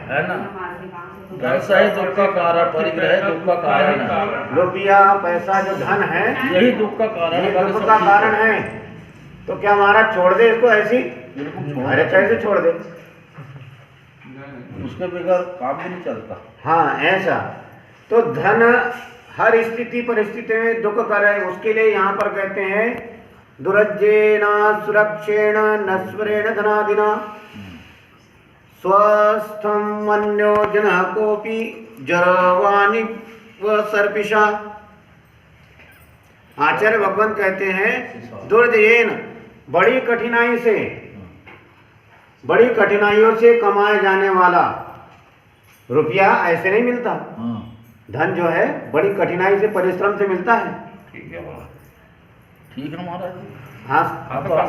है ना। ऐसा ही दुख का कारण, परिग्रह दुख का कारण है। रुपया पैसा जो धन है यही दुख का कारण है, ये बाकी दुख सब का ठीक कारण है। है। तो क्या महाराज छोड़ दे इसको ऐसी? बिल्कुल छोड़ अरे कैसे छोड़ दे? उसके बगैर काम भी नहीं चलता। हाँ ऐसा। तो धन हर स्थिति परिस्थिति में दुख कर है, उसके लिए यहाँ पर कहते हैं दुरज्जेन सुरक्षेण नश्वरेण धनादिना स्वस्थं मन्यो जनः कोपि जरवानि व सर्पिषा। आचार्य भगवान कहते हैं दुर्जयेन, बड़ी कठिनाइयों से कमाए जाने वाला रुपया ऐसे नहीं मिलता। धन जो है बड़ी कठिनाई से, परिश्रम से मिलता है। ठीक है महाराज। हाँ,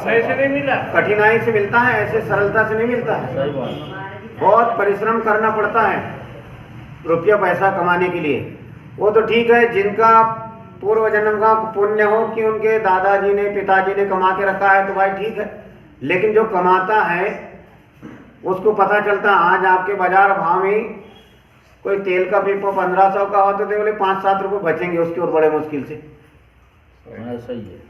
ऐसे नहीं मिला, कठिनाई से मिलता है, ऐसे सरलता से नहीं मिलता है। सही बात। बहुत परिश्रम करना पड़ता है रुपया पैसा कमाने के लिए। वो तो ठीक है जिनका पूर्व जन्म का पुण्य हो कि उनके दादाजी ने पिताजी ने कमा के रखा है तो भाई ठीक है, लेकिन जो कमाता है उसको पता चलता आज आपके बाजार भाव में कोई तेल का पीपा 1500 का हो तो बोले 5-7 रुपये बचेंगे उसके, और बड़े मुश्किल से। ऐसा ही है।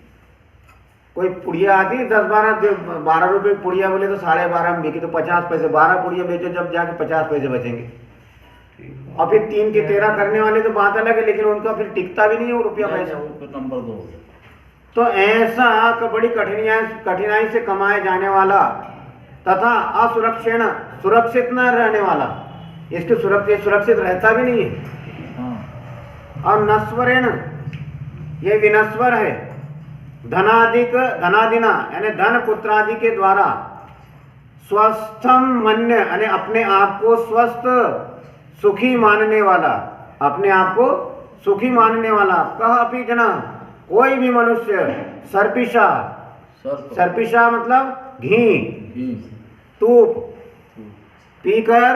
कोई पुड़िया आती है 10-12 रुपये पुड़िया बोले तो 12.5 में बिकी तो 50 पैसे, 12 पुड़िया बेचो जब जाके 50 पैसे बचेंगे। और फिर 3 के 13 करने वाले तो बात अलग है, लेकिन उनका फिर टिकता भी नहीं है वो रुपया पैसा। नंबर 2 हो गया। तो ऐसा बड़ी कठिनाई से कमाए जाने वाला तथा असुरक्षेण, सुरक्षित न रहने वाला, इसके सुरक्षित रहता भी नहीं है। और नश्वरेण, ये विनश्वर है। धनादिना यानी धन पुत्रादि के द्वारा स्वस्थम मन्य यानी अपने आप को स्वस्थ सुखी मानने वाला, अपने आप को सुखी मानने वाला। कह अपि जना, कोई भी मनुष्य सर्पिषा मतलब घी तूप पीकर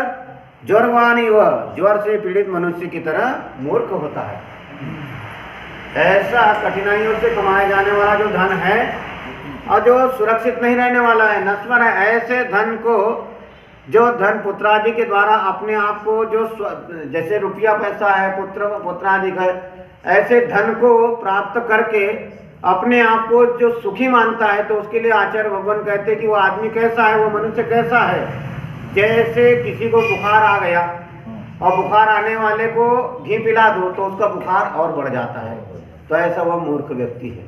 ज्वरवानी व ज्वर से पीड़ित मनुष्य की तरह मूर्ख होता है। ऐसा कठिनाइयों से कमाए जाने वाला जो धन है और जो सुरक्षित नहीं रहने वाला है, नश्वर है, ऐसे धन को, जो धन पुत्रादि के द्वारा अपने आप को जो जैसे रुपया पैसा है पुत्रादि है, ऐसे धन को प्राप्त करके अपने आप को जो सुखी मानता है, तो उसके लिए आचार्य भगवान कहते हैं कि वो आदमी कैसा है, वो मनुष्य कैसा है। जैसे किसी को बुखार आ गया और बुखार आने वाले को घी पिला दो तो उसका बुखार और बढ़ जाता है, तो ऐसा वह मूर्ख व्यक्ति है।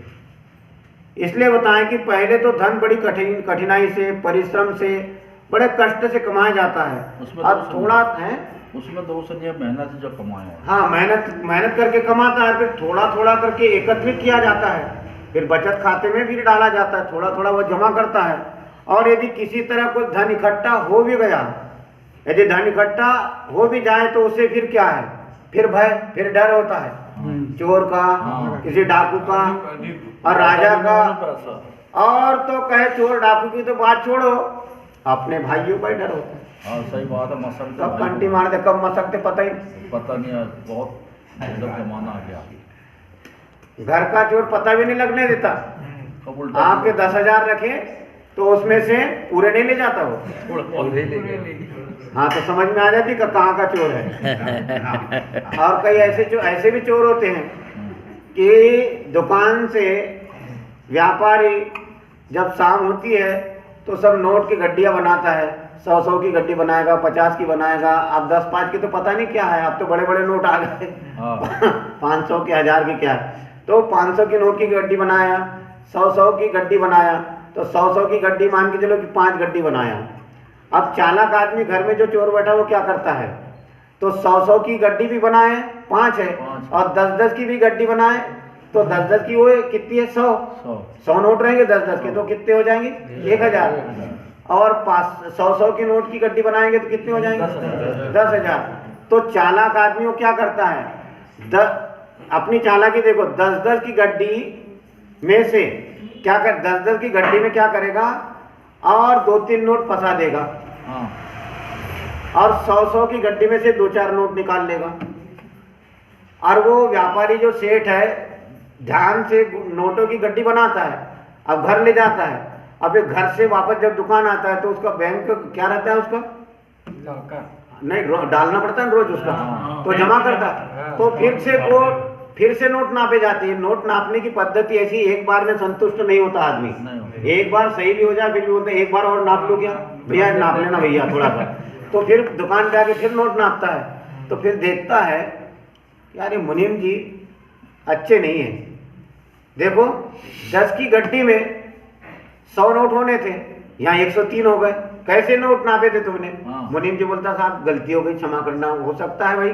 इसलिए बताएं कि पहले तो धन बड़ी कठिनाई से, परिश्रम से, बड़े कष्ट से कमाया जाता है। अब थोड़ा है उसमें दोष नहीं, मेहनत से जो कमाया। हाँ, मेहनत करके कमाता है, फिर थोड़ा थोड़ा करके एकत्रित किया जाता है, फिर बचत खाते में भी डाला जाता है, थोड़ा थोड़ा वो जमा करता है। और यदि किसी तरह कोई धन इकट्ठा हो भी गया, यदि धन इकट्ठा हो भी जाए तो उसे फिर क्या है, फिर भय, फिर डर होता है चोर का, किसी डाकू का और राजा का। और तो कहे चोर डाकू की तो बात छोड़ो, अपने भाइयों का ही डर होता है। हाँ सही बात है। मसकते कब कंटी मार दे, कब मसकते पता नहीं है। बहुत जमाना आ गया। घर का चोर पता भी नहीं लगने देता। आपके 10,000 रखे तो उसमें से पूरे नहीं ले जाता वो। हाँ, तो समझ में आ जाती कहाँ का चोर है। और कई ऐसे भी चोर होते हैं कि दुकान से व्यापारी जब शाम होती है तो सब नोट की गड्डियां बनाता है। 100 की गड्डी बनाएगा, 50 की बनाएगा। अब 10-5 की तो पता नहीं क्या है, अब तो बड़े बड़े नोट आ गए। 500 की, 1000 की क्या है। तो 500 की नोट की गड्डी बनाया, 100 की गड्डी बनाया, तो 100 की गड्डी मान के चलो कि 5 गड्डी बनाया। अब चालाक आदमी घर में जो चोर बैठा वो क्या करता है, तो 100 की गड्डी भी बनाए, 5 है, और 10-10 की भी गड्डी बनाए, तो 10-10 की वो कितनी है, 100 नोट रहेंगे 10-10 के, तो कितने हो जाएंगे, 1000। और 100 की नोट की गड्डी बनाएंगे तो कितने हो जाएंगे, 10,000। तो चालाक आदमी वो क्या करता है, अपनी चालाकी देखो, 10-10 की गड्डी में से क्या कर, 10-10 की गड्डी में क्या करेगा, और 2-3 नोट फंसा देगा, और 100 की गड्डी में से 2-4 नोट निकाल लेगा। और वो व्यापारी जो सेठ है ध्यान से नोटों की गड्डी बनाता है, अब घर ले जाता है। अब ये घर से वापस जब दुकान आता है तो उसका बैंक क्या रहता है, उसका नहीं डालना पड़ता है रोज उसका, तो जमा करता, तो फिर से नोट नापे जाते हैं। नोट नापने की पद्धति ऐसी, एक बार में संतुष्ट नहीं होता आदमी, एक बार सही भी हो जाए फिर भी बोलते एक बार और नाप लो क्या भैया, नाप लेना भैया थोड़ा सा, तो फिर दुकान पे आके फिर नोट नापता है। तो फिर देखता है यार ये मुनीम जी अच्छे नहीं है, देखो 10 की गड्डी में 100 नोट होने थे, यहाँ 103 हो गए, कैसे नोट नापे थे तुमने? मुनीम जी बोलता साहब गलती हो गई, क्षमा करना, हो सकता है भाई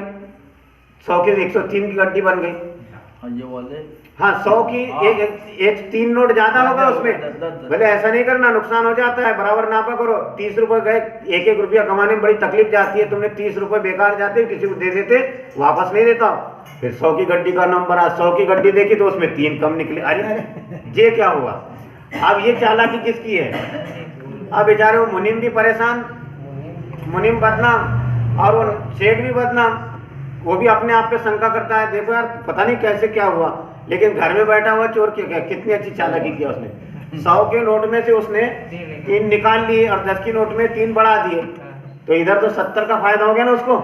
100 की 103 की गड्डी बन गई। ये बोले हाँ 100 की एक 3 नोट ज्यादा होगा उसमें, भले ऐसा नहीं करना, नुकसान हो जाता है, बराबर नापा करो। 30 रुपए गए, एक एक रुपया कमाने में बड़ी तकलीफ जाती है, तुमने 30 रुपए बेकार जाते, किसी को दे देते, वापस नहीं देता। फिर 100 की गड्डी का नंबर आ, 100 की गड्डी देखी तो उसमें 3 कम निकले, अरे ये क्या हुआ? अब ये चालाकी किसकी है? अब बेचारे वो मुनीम भी परेशान, मुनीम बदनाम और वो सेठ भी बदनाम, वो भी अपने आप पे शंका करता है, देखो यार पता नहीं कैसे क्या हुआ, लेकिन घर में बैठा हुआ चोर क्या कितनी अच्छी चालाकी किया उसने। 100 के नोट में से उसने 3 निकाल लिए और 10 की नोट में 3 बढ़ा दिए, तो इधर तो 70 का फायदा हो गया ना उसको।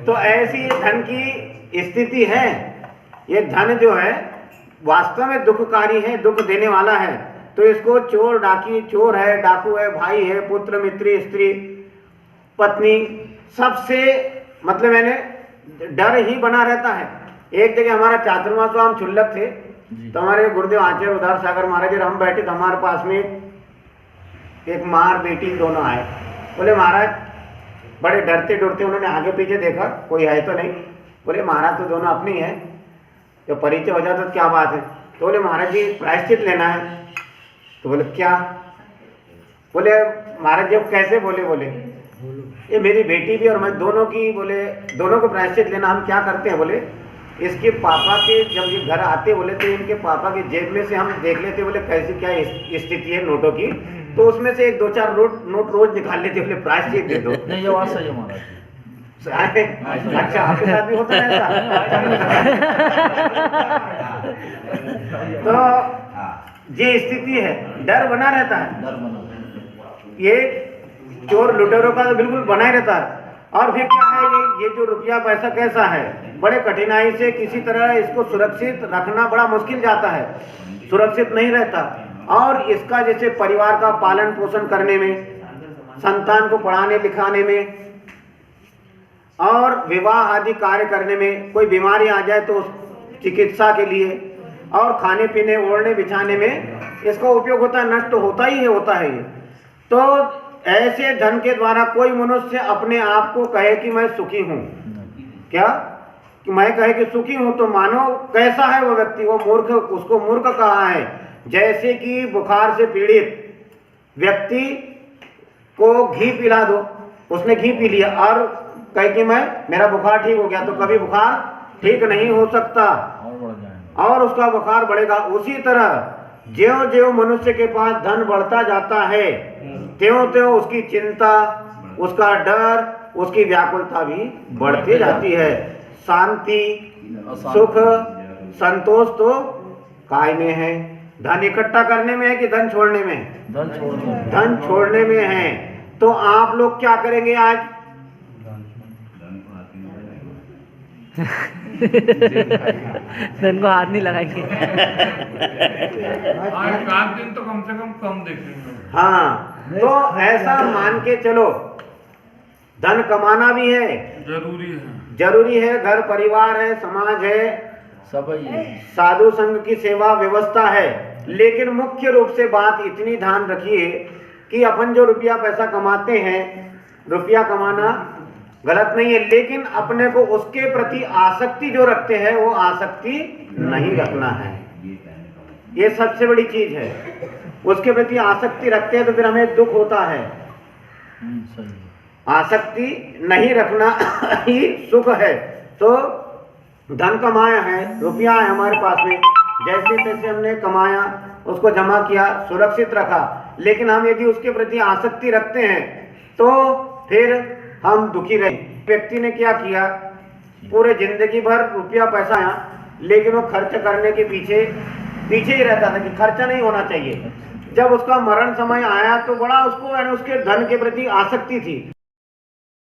तो ऐसी धन की स्थिति है, ये धन जो है वास्तव में दुखकारी है, दुख देने वाला है। तो इसको चोर डाकी, चोर है, डाकू है, भाई है, पुत्र मित्र स्त्री पत्नी, सबसे मतलब मैंने डर ही बना रहता है। एक जगह हमारा चातुर्मास हम छुल्लक थे, तो हमारे गुरुदेव आचार्य उदार सागर महाराज और हम बैठे, तो हमारे पास में एक माँ और बेटी दोनों आए, बोले महाराज, बड़े डरते डरते उन्होंने आगे पीछे देखा, कोई है तो नहीं, बोले महाराज तो दोनों अपने ही हैं, तो परिचय हो जाता तो क्या बात है। तो बोले महाराज जी प्रायश्चित लेना है। तो बोले क्या? बोले महाराज जी कैसे? बोले ये मेरी बेटी भी और मैं दोनों की, बोले दोनों को प्रायश्चित लेना, हम क्या करते हैं? बोले इसके पापा के जब ये घर आते, बोले तो इनके पापा की जेब में से हम देख लेते, बोले कैसी क्या स्थिति है नोटों की, तो उसमें से 1-2-4 नोट रोज निकाल लेते, बोले प्रायश्चित दे दो। नहीं ये बात सही है महाराज। अच्छा आपके साथ भी होता है ऐसा? तो ये स्थिति है, डर बना रहता है, डर बना, ये चोर लुटेरों का तो बिल्कुल बना ही रहता है। और फिर क्या है, ये जो रुपया पैसा कैसा है, बड़े कठिनाई से किसी तरह इसको सुरक्षित रखना बड़ा मुश्किल जाता है, सुरक्षित नहीं रहता। और इसका जैसे परिवार का पालन पोषण करने में, संतान को पढ़ाने लिखाने में और विवाह आदि कार्य करने में, कोई बीमारी आ जाए तो चिकित्सा के लिए और खाने पीने ओढ़ने बिछाने में इसका उपयोग होता है, नष्ट होता ही है, होता है ये। तो ऐसे धन के द्वारा कोई मनुष्य अपने आप को कहे कि मैं सुखी हूँ, क्या कि मैं कहे कि सुखी हूँ, तो मानो कैसा है वो व्यक्ति, वो मूर्ख, उसको मूर्ख कहा है। जैसे कि बुखार से पीड़ित व्यक्ति को घी पिला दो, उसने घी पी लिया और कहे कि मेरा बुखार ठीक हो गया, तो कभी बुखार ठीक नहीं हो सकता और उसका बुखार बढ़ेगा। उसी तरह ज्यों ज्यों मनुष्य के पास धन बढ़ता जाता है, त्यों त्यों उसकी चिंता, उसका डर, उसकी व्याकुलता भी बढ़ती जाती है। शांति, सुख, संतोष तो काय में है? धन इकट्ठा करने में है कि धन छोड़ने में? धन छोड़ने में है। तो आप लोग क्या करेंगे आज? धन को हाथ नहीं लगाएंगे। आज 7 दिन तो कम से कम देखेंगे। हाँ, तो ऐसा मान के चलो, धन कमाना भी है, जरूरी है, घर परिवार है, समाज है, सब है, साधु संघ की सेवा व्यवस्था है, लेकिन मुख्य रूप से बात इतनी ध्यान रखिए कि अपन जो रुपया पैसा कमाते हैं, रुपया कमाना गलत नहीं है, लेकिन अपने को उसके प्रति आसक्ति जो रखते हैं वो आसक्ति नहीं रखना है। ये सबसे बड़ी चीज है। उसके प्रति आसक्ति रखते हैं तो फिर हमें दुख होता है। आसक्ति नहीं रखना ही सुख है। तो धन कमाया है, रुपया है हमारे पास में, जैसे तैसे हमने कमाया, उसको जमा किया, सुरक्षित रखा, लेकिन हम यदि उसके प्रति आसक्ति रखते हैं तो फिर हम दुखी रहे। व्यक्ति ने क्या किया, पूरे जिंदगी भर रुपया पैसा आया, लेकिन वो खर्च करने के पीछे ही रहता था कि खर्चा नहीं होना चाहिए, जब उसका मरण समय आया तो बड़ा उसको यानी उसके धन के प्रति आसक्ति थी।